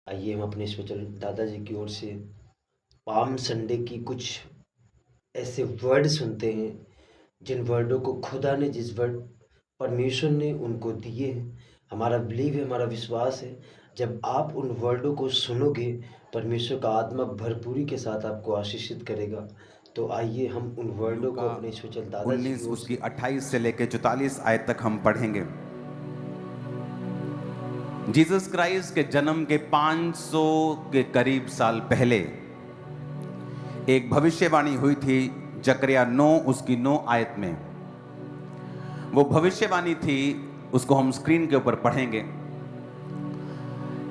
आइए हम अपने स्पेशल दादाजी की ओर से पाम संडे की कुछ ऐसे वर्ड सुनते हैं जिन वर्डों को खुदा ने जिस वर्ड परमेश्वर ने उनको दिए हैं। हमारा बिलीव है, हमारा विश्वास है, जब आप उन वर्डों को सुनोगे परमेश्वर का आत्मा भरपूरी के साथ आपको आशीषित करेगा। तो आइए हम उन वर्डों को लूका अपने स्पेशल दादाजी की 19 ओर उसकी से 28 से लेकर 44 आयत तक हम पढ़ेंगे। जीसस क्राइस्ट के जन्म के 500 के करीब साल पहले एक भविष्यवाणी हुई थी जकरिया 9 उसकी 9 आयत में। वो भविष्यवाणी थी, उसको हम स्क्रीन के ऊपर पढ़ेंगे।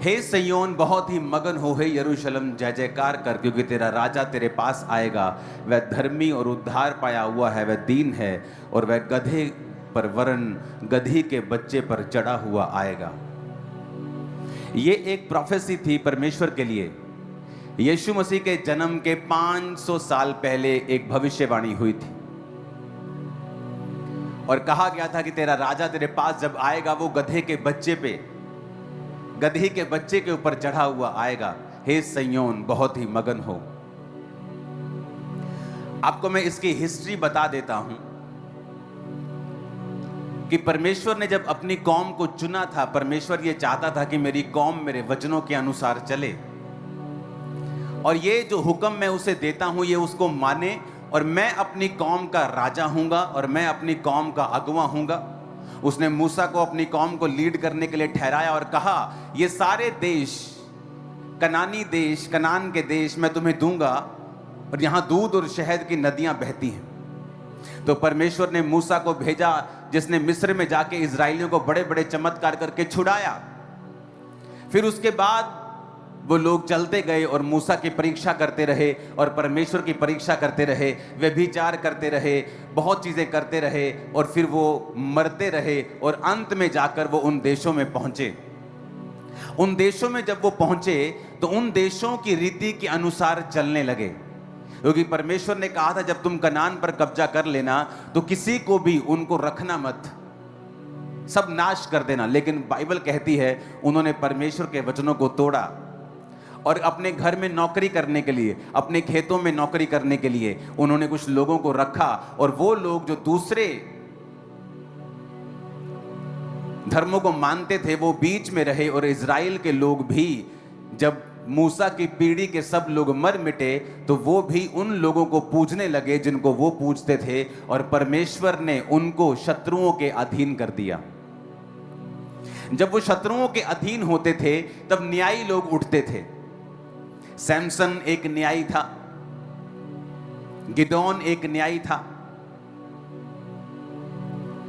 हे सिय्योन, बहुत ही मगन हो, हे यरूशलेम, जय जयकार कर, क्योंकि तेरा राजा तेरे पास आएगा। वह धर्मी और उद्धार पाया हुआ है, वह दीन है और वह गधे पर वरन गधी के बच्चे पर चढ़ा हुआ आएगा। ये एक प्रोफेसी थी परमेश्वर के लिए। यीशु मसीह के जन्म के 500 साल पहले एक भविष्यवाणी हुई थी और कहा गया था कि तेरा राजा तेरे पास जब आएगा वो गधे के बच्चे के ऊपर चढ़ा हुआ आएगा। हे सिय्योन, बहुत ही मगन हो। आपको मैं इसकी हिस्ट्री बता देता हूं कि परमेश्वर ने जब अपनी कौम को चुना था, परमेश्वर ये चाहता था कि मेरी कौम मेरे वचनों के अनुसार चले और ये जो हुक्म मैं उसे देता हूं ये उसको माने, और मैं अपनी कौम का राजा हूंगा और मैं अपनी कौम का अगुवा हूंगा। उसने मूसा को अपनी कौम को लीड करने के लिए ठहराया और कहा, ये सारे देश, कनान के देश मैं तुम्हें दूंगा और यहां दूध और शहद की नदियां बहती हैं। तो परमेश्वर ने मूसा को भेजा, जिसने मिस्र में जाके इजराइलियों को बड़े बड़े चमत्कार करके छुड़ाया। फिर उसके बाद वो लोग चलते गए और मूसा की परीक्षा करते रहे और परमेश्वर की परीक्षा करते रहे, व्यभिचार करते रहे, बहुत चीजें करते रहे और फिर वो मरते रहे और अंत में जाकर वो उन देशों में पहुंचे। उन देशों में जब वो पहुंचे तो उन देशों की रीति के अनुसार चलने लगे, क्योंकि परमेश्वर ने कहा था जब तुम कनान पर कब्जा कर लेना तो किसी को भी उनको रखना मत, सब नाश कर देना। लेकिन बाइबल कहती है उन्होंने परमेश्वर के वचनों को तोड़ा और अपने घर में नौकरी करने के लिए, अपने खेतों में नौकरी करने के लिए उन्होंने कुछ लोगों को रखा, और वो लोग जो दूसरे धर्मों को मानते थे वो बीच में रहे। और इजराइल के लोग भी, जब मूसा की पीढ़ी के सब लोग मर मिटे तो वो भी उन लोगों को पूजने लगे जिनको वो पूजते थे, और परमेश्वर ने उनको शत्रुओं के अधीन कर दिया। जब वो शत्रुओं के अधीन होते थे तब न्यायी लोग उठते थे। सैमसन एक न्यायी था, गिदोन एक न्यायी था।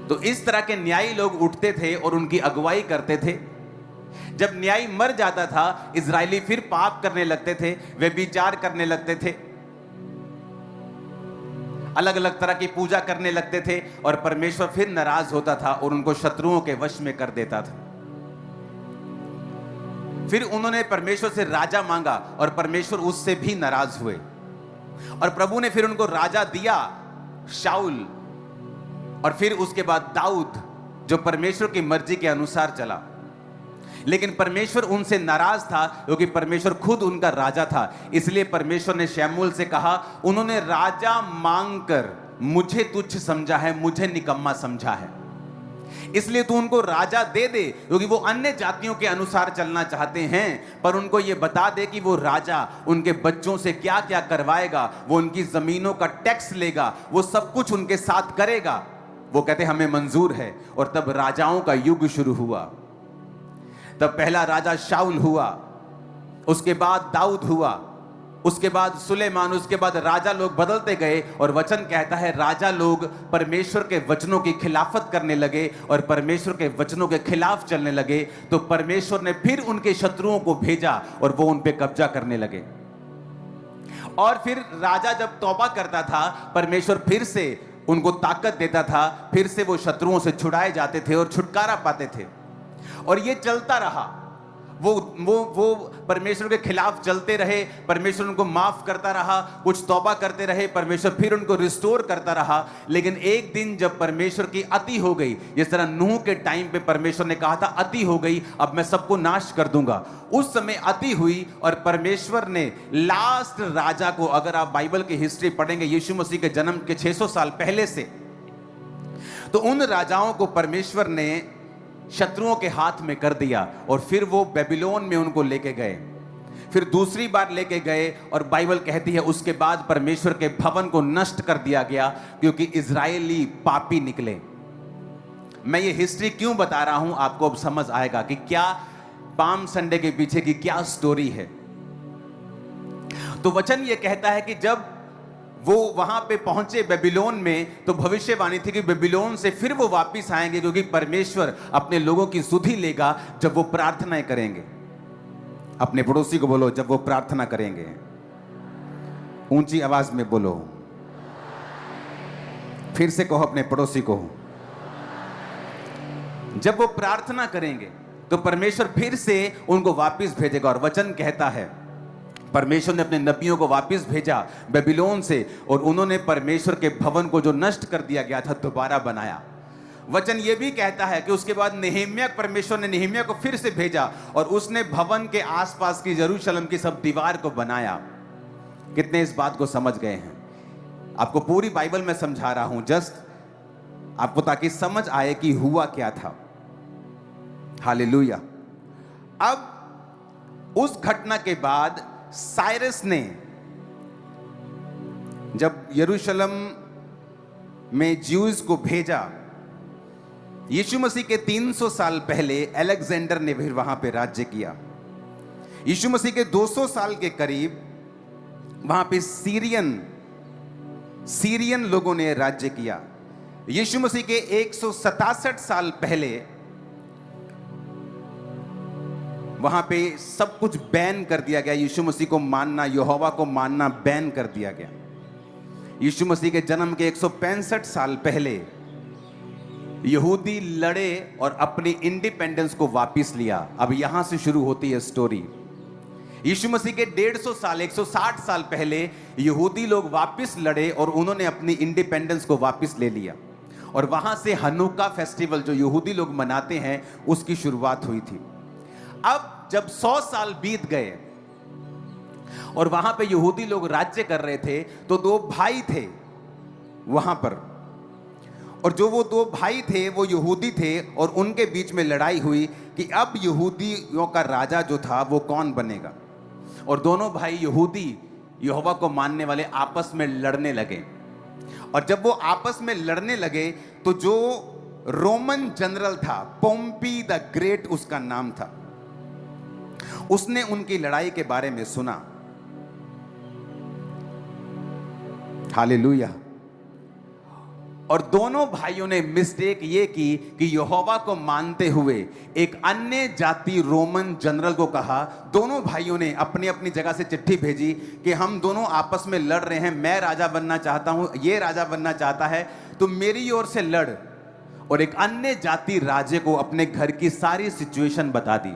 तो इस तरह के न्यायी लोग उठते थे और उनकी अगुवाई करते थे। जब न्यायी मर जाता था इजरायली फिर पाप करने लगते थे, व्यभिचार करने लगते थे, अलग अलग तरह की पूजा करने लगते थे, और परमेश्वर फिर नाराज होता था और उनको शत्रुओं के वश में कर देता था। फिर उन्होंने परमेश्वर से राजा मांगा और परमेश्वर उससे भी नाराज हुए, और प्रभु ने फिर उनको राजा दिया, शाऊल, और फिर उसके बाद दाऊद, जो परमेश्वर की मर्जी के अनुसार चला। लेकिन परमेश्वर उनसे नाराज था क्योंकि परमेश्वर खुद उनका राजा था। इसलिए परमेश्वर ने शमूएल से कहा, उन्होंने राजा मांगकर मुझे तुच्छ समझा है, मुझे निकम्मा समझा है, इसलिए तू उनको राजा दे दे, क्योंकि वो अन्य जातियों के अनुसार चलना चाहते हैं। पर उनको ये बता दे कि वो राजा उनके बच्चों से क्या क्या करवाएगा, वो उनकी जमीनों का टैक्स लेगा, वो सब कुछ उनके साथ करेगा। वो कहते हमें मंजूर है। और तब राजाओं का युग शुरू हुआ। तब पहला राजा शाऊल हुआ, उसके बाद दाऊद हुआ, उसके बाद सुलेमान, उसके बाद राजा लोग बदलते गए। और वचन कहता है राजा लोग परमेश्वर के वचनों की खिलाफत करने लगे और परमेश्वर के वचनों के खिलाफ चलने लगे, तो परमेश्वर ने फिर उनके शत्रुओं को भेजा और वो उन पे कब्जा करने लगे। और फिर राजा जब तौबा करता था परमेश्वर फिर से उनको ताकत देता था, फिर से वो शत्रुओं से छुड़ाए जाते थे और छुटकारा पाते थे। और ये चलता रहा। वो परमेश्वर के खिलाफ चलते रहे, परमेश्वर उनको माफ करता रहा, कुछ तौबा करते रहे, परमेश्वर फिर उनको रिस्टोर करता रहा। लेकिन एक दिन जब परमेश्वर की अति हो गई, जिस तरह नूह के टाइम पे परमेश्वर ने कहा था अति हो गई, अब मैं सबको नाश कर दूंगा, उस समय अति हुई और परमेश्वर ने लास्ट राजा को, अगर आप बाइबल की हिस्ट्री पढ़ेंगे यीशु मसीह के जन्म के 600 साल पहले से, तो उन राजाओं को परमेश्वर ने शत्रुओं के हाथ में कर दिया और फिर वो बेबीलोन में उनको लेके गए, फिर दूसरी बार लेके गए और बाइबल कहती है उसके बाद परमेश्वर के भवन को नष्ट कर दिया गया क्योंकि इजरायली पापी निकले। मैं ये हिस्ट्री क्यों बता रहा हूं, आपको अब समझ आएगा कि क्या पाम संडे के पीछे की क्या स्टोरी है। तो वचन ये कहता है कि जब वो वहां पे पहुंचे बेबीलोन में, तो भविष्यवाणी थी कि बेबीलोन से फिर वो वापस आएंगे क्योंकि परमेश्वर अपने लोगों की सुधि लेगा जब वो प्रार्थनाएं करेंगे। अपने पड़ोसी को बोलो, जब वो प्रार्थना करेंगे। ऊंची आवाज में बोलो, फिर से कहो अपने पड़ोसी को, जब वो प्रार्थना करेंगे तो परमेश्वर फिर से उनको वापस भेजेगा। और वचन कहता है परमेश्वर ने अपने नबियों को वापस भेजा बेबीलोन से और उन्होंने परमेश्वर के भवन को जो नष्ट कर दिया गया था दोबारा बनाया। वचन ये भी कहता है कि उसके बाद नेहेमिया, परमेश्वर ने नेहेमिया को फिर से भेजा और उसने भवन के आसपास की यरूशलेम की सब दीवार को बनाया। कितने इस बात को समझ गए हैं? आपको पूरी बाइबल में समझा रहा हूं, जस्ट आपको ताकि समझ आए कि हुआ क्या था। हालेलुया। अब उस घटना के बाद साइरस ने जब यरूशलेम में ज्यूज को भेजा, यीशु मसीह के 300 साल पहले अलेक्जेंडर ने फिर वहां पे राज्य किया। यीशु मसीह के 200 साल के करीब वहां पे सीरियन लोगों ने राज्य किया। यीशु मसीह के 167 साल पहले वहां पे सब कुछ बैन कर दिया गया। यीशु मसीह को मानना, यहोवा को मानना बैन कर दिया गया। यीशु मसीह के जन्म के 165 साल पहले यहूदी लड़े और अपनी इंडिपेंडेंस को वापस लिया। अब यहां से शुरू होती है स्टोरी। यीशु मसीह के 150 साल, 160 साल पहले यहूदी लोग वापस लड़े और उन्होंने अपनी इंडिपेंडेंस को वापस ले लिया। और वहां से हनुका फेस्टिवल जो यहूदी लोग मनाते हैं उसकी शुरुआत हुई थी। अब जब 100 साल बीत गए और वहां पे यहूदी लोग राज्य कर रहे थे, तो 2 भाई थे वहां पर, और जो वो 2 भाई थे वो यहूदी थे और उनके बीच में लड़ाई हुई कि अब यहूदियों का राजा जो था वो कौन बनेगा। और दोनों भाई यहूदी यहोवा को मानने वाले आपस में लड़ने लगे। और जब वो आपस में लड़ने लगे तो जो रोमन जनरल था, पोम्पी द ग्रेट उसका नाम था, उसने उनकी लड़ाई के बारे में सुना। हालेलुया। और दोनों भाइयों ने मिस्टेक ये की कि यहोवा को मानते हुए एक अन्य जाति रोमन जनरल को कहा। दोनों भाइयों ने अपनी अपनी जगह से चिट्ठी भेजी कि हम दोनों आपस में लड़ रहे हैं, मैं राजा बनना चाहता हूं, ये राजा बनना चाहता है, तो मेरी ओर से लड़। और एक अन्य जाति राजे को अपने घर की सारी सिचुएशन बता दी।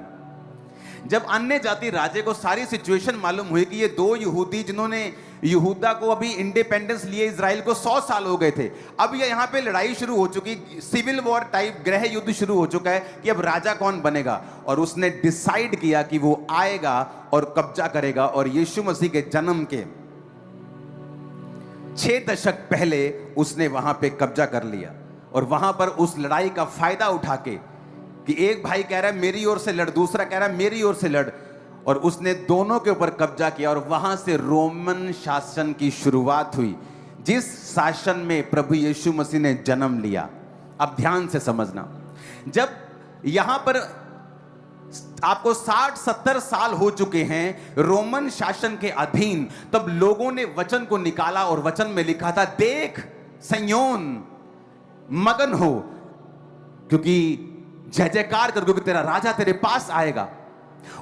जब अन्य जाति राजे को सारी सिचुएशन मालूम हुई कि ये 2 यहूदी जिन्होंने यहूदा को अभी इंडिपेंडेंस लिए इजराइल को 100 साल हो गए थे, अब ये यहाँ पे लड़ाई शुरू हो चुकी, सिविल वॉर टाइप गृह युद्ध शुरू हो चुका है कि अब राजा कौन बनेगा। और उसने डिसाइड किया कि वो आएगा और कब्जा करेगा। और यीशु मसीह के जन्म के 6 दशक पहले उसने वहां पे कब्जा कर लिया। और वहां पर उस लड़ाई का फायदा उठा के कि एक भाई कह रहा है मेरी ओर से लड़, दूसरा कह रहा है मेरी ओर से लड़, और उसने दोनों के ऊपर कब्जा किया। और वहां से रोमन शासन की शुरुआत हुई, जिस शासन में प्रभु यीशु मसीह ने जन्म लिया। अब ध्यान से समझना, जब यहां पर आपको 60-70 साल हो चुके हैं रोमन शासन के अधीन, तब लोगों ने वचन को निकाला और वचन में लिखा था, देख सिय्योन मगन हो, क्योंकि जय जयकार कर, क्योंकि तेरा राजा तेरे पास आएगा।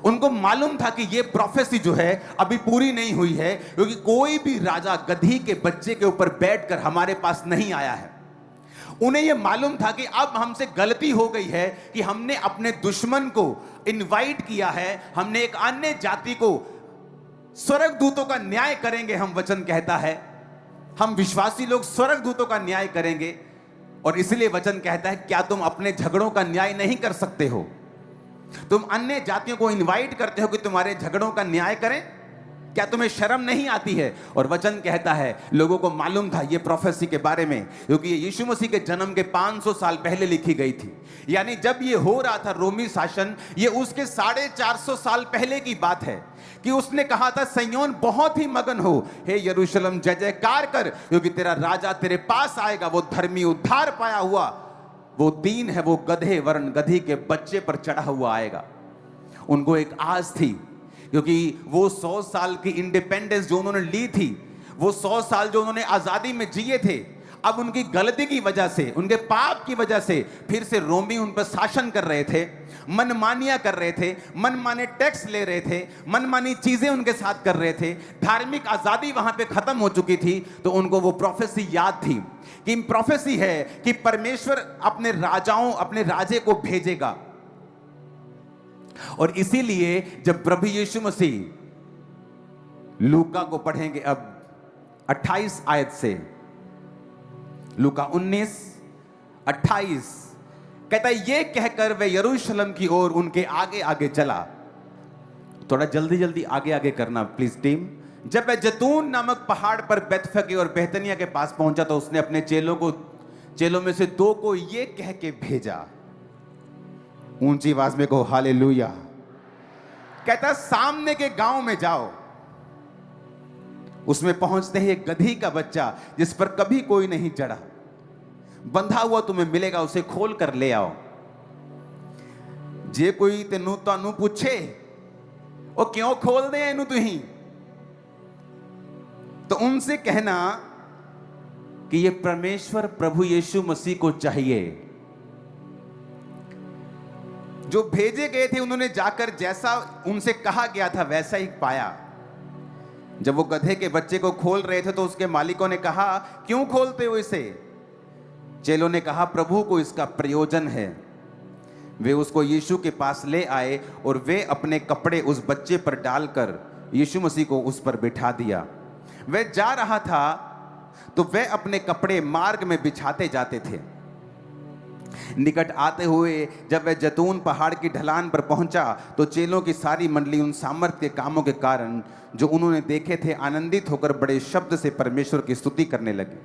उनको मालूम था कि ये प्रोफेसी जो है अभी पूरी नहीं हुई है, क्योंकि कोई भी राजा गधी के बच्चे के ऊपर बैठकर हमारे पास नहीं आया है। उन्हें यह मालूम था कि अब हमसे गलती हो गई है कि हमने अपने दुश्मन को इनवाइट किया है, हमने एक अन्य जाति को, स्वर्गदूतों का न्याय करेंगे। हम वचन कहता है हम विश्वासी लोग स्वर्गदूतों का न्याय करेंगे। और इसलिए वचन कहता है क्या तुम अपने झगड़ों का न्याय नहीं कर सकते हो? तुम अन्य जातियों को इनवाइट करते हो कि तुम्हारे झगड़ों का न्याय करें? क्या तुम्हें शर्म नहीं आती है? और वचन कहता है लोगों को मालूम था ये प्रोफेसी के बारे में, क्योंकि ये यीशु मसीह के जन्म के 500 साल पहले लिखी गई थी। यानी जब ये हो रहा था रोमी शासन, ये उसके 450 साल पहले की बात है कि उसने कहा था सिय्योन बहुत ही मगन हो, हे यरूशलेम जय जयकार कर, क्योंकि तेरा राजा तेरे पास आएगा, वो धर्मी उद्धार पाया हुआ, वो दीन है, वो गधे वरन गधी के बच्चे पर चढ़ा हुआ आएगा। उनको एक आस थी, क्योंकि वो 100 साल की इंडिपेंडेंस जो उन्होंने ली थी, वो 100 साल जो उन्होंने आजादी में जिए थे, अब उनकी गलती की वजह से, उनके पाप की वजह से फिर से रोमी उन पर शासन कर रहे थे, मनमानियां कर रहे थे, मनमाने टैक्स ले रहे थे, मनमानी चीजें उनके साथ कर रहे थे। धार्मिक आजादी वहां पे खत्म हो चुकी थी। तो उनको वो प्रोफेसी याद थी कि प्रोफेसी है कि परमेश्वर अपने राजाओं, अपने राजे को भेजेगा। और इसीलिए जब प्रभु यीशु मसीह, लूका को पढ़ेंगे अब 28 आयत से, लूका 19:28 कहता है ये कहकर वे यरूशलेम की ओर उनके आगे आगे चला। थोड़ा जल्दी जल्दी आगे आगे करना प्लीज टीम। जब वह जैतून नामक पहाड़ पर बैतफगे और बेतनिया के पास पहुंचा तो उसने अपने चेलों में से 2 को ये कह के भेजा, ऊंची आवाज में कहो हालेलुया। कहता सामने के गांव में जाओ, उसमें पहुंचते ही एक गधी का बच्चा जिस पर कभी कोई नहीं चढ़ा, बंधा हुआ तुम्हें मिलेगा, उसे खोल कर ले आओ। जे कोई तेनू तानू पूछे ओ क्यों खोल दे इनू तुही, तो उनसे कहना कि ये परमेश्वर प्रभु यीशु मसीह को चाहिए। जो भेजे गए थे उन्होंने जाकर जैसा उनसे कहा गया था वैसा ही पाया। जब वो गधे के बच्चे को खोल रहे थे तो उसके मालिकों ने कहा क्यों खोलते हो इसे? चेलों ने कहा प्रभु को इसका प्रयोजन है। वे उसको यीशु के पास ले आए और वे अपने कपड़े उस बच्चे पर डालकर यीशु मसीह को उस पर बिठा दिया। वह जा रहा था तो वे अपने कपड़े मार्ग में बिछाते जाते थे। निकट आते हुए जब वह जैतून पहाड़ की ढलान पर पहुंचा तो चेलों की सारी मंडली उन सामर्थ के कामों के कारण जो उन्होंने देखे थे आनंदित होकर बड़े शब्द से परमेश्वर की स्तुति करने लगे।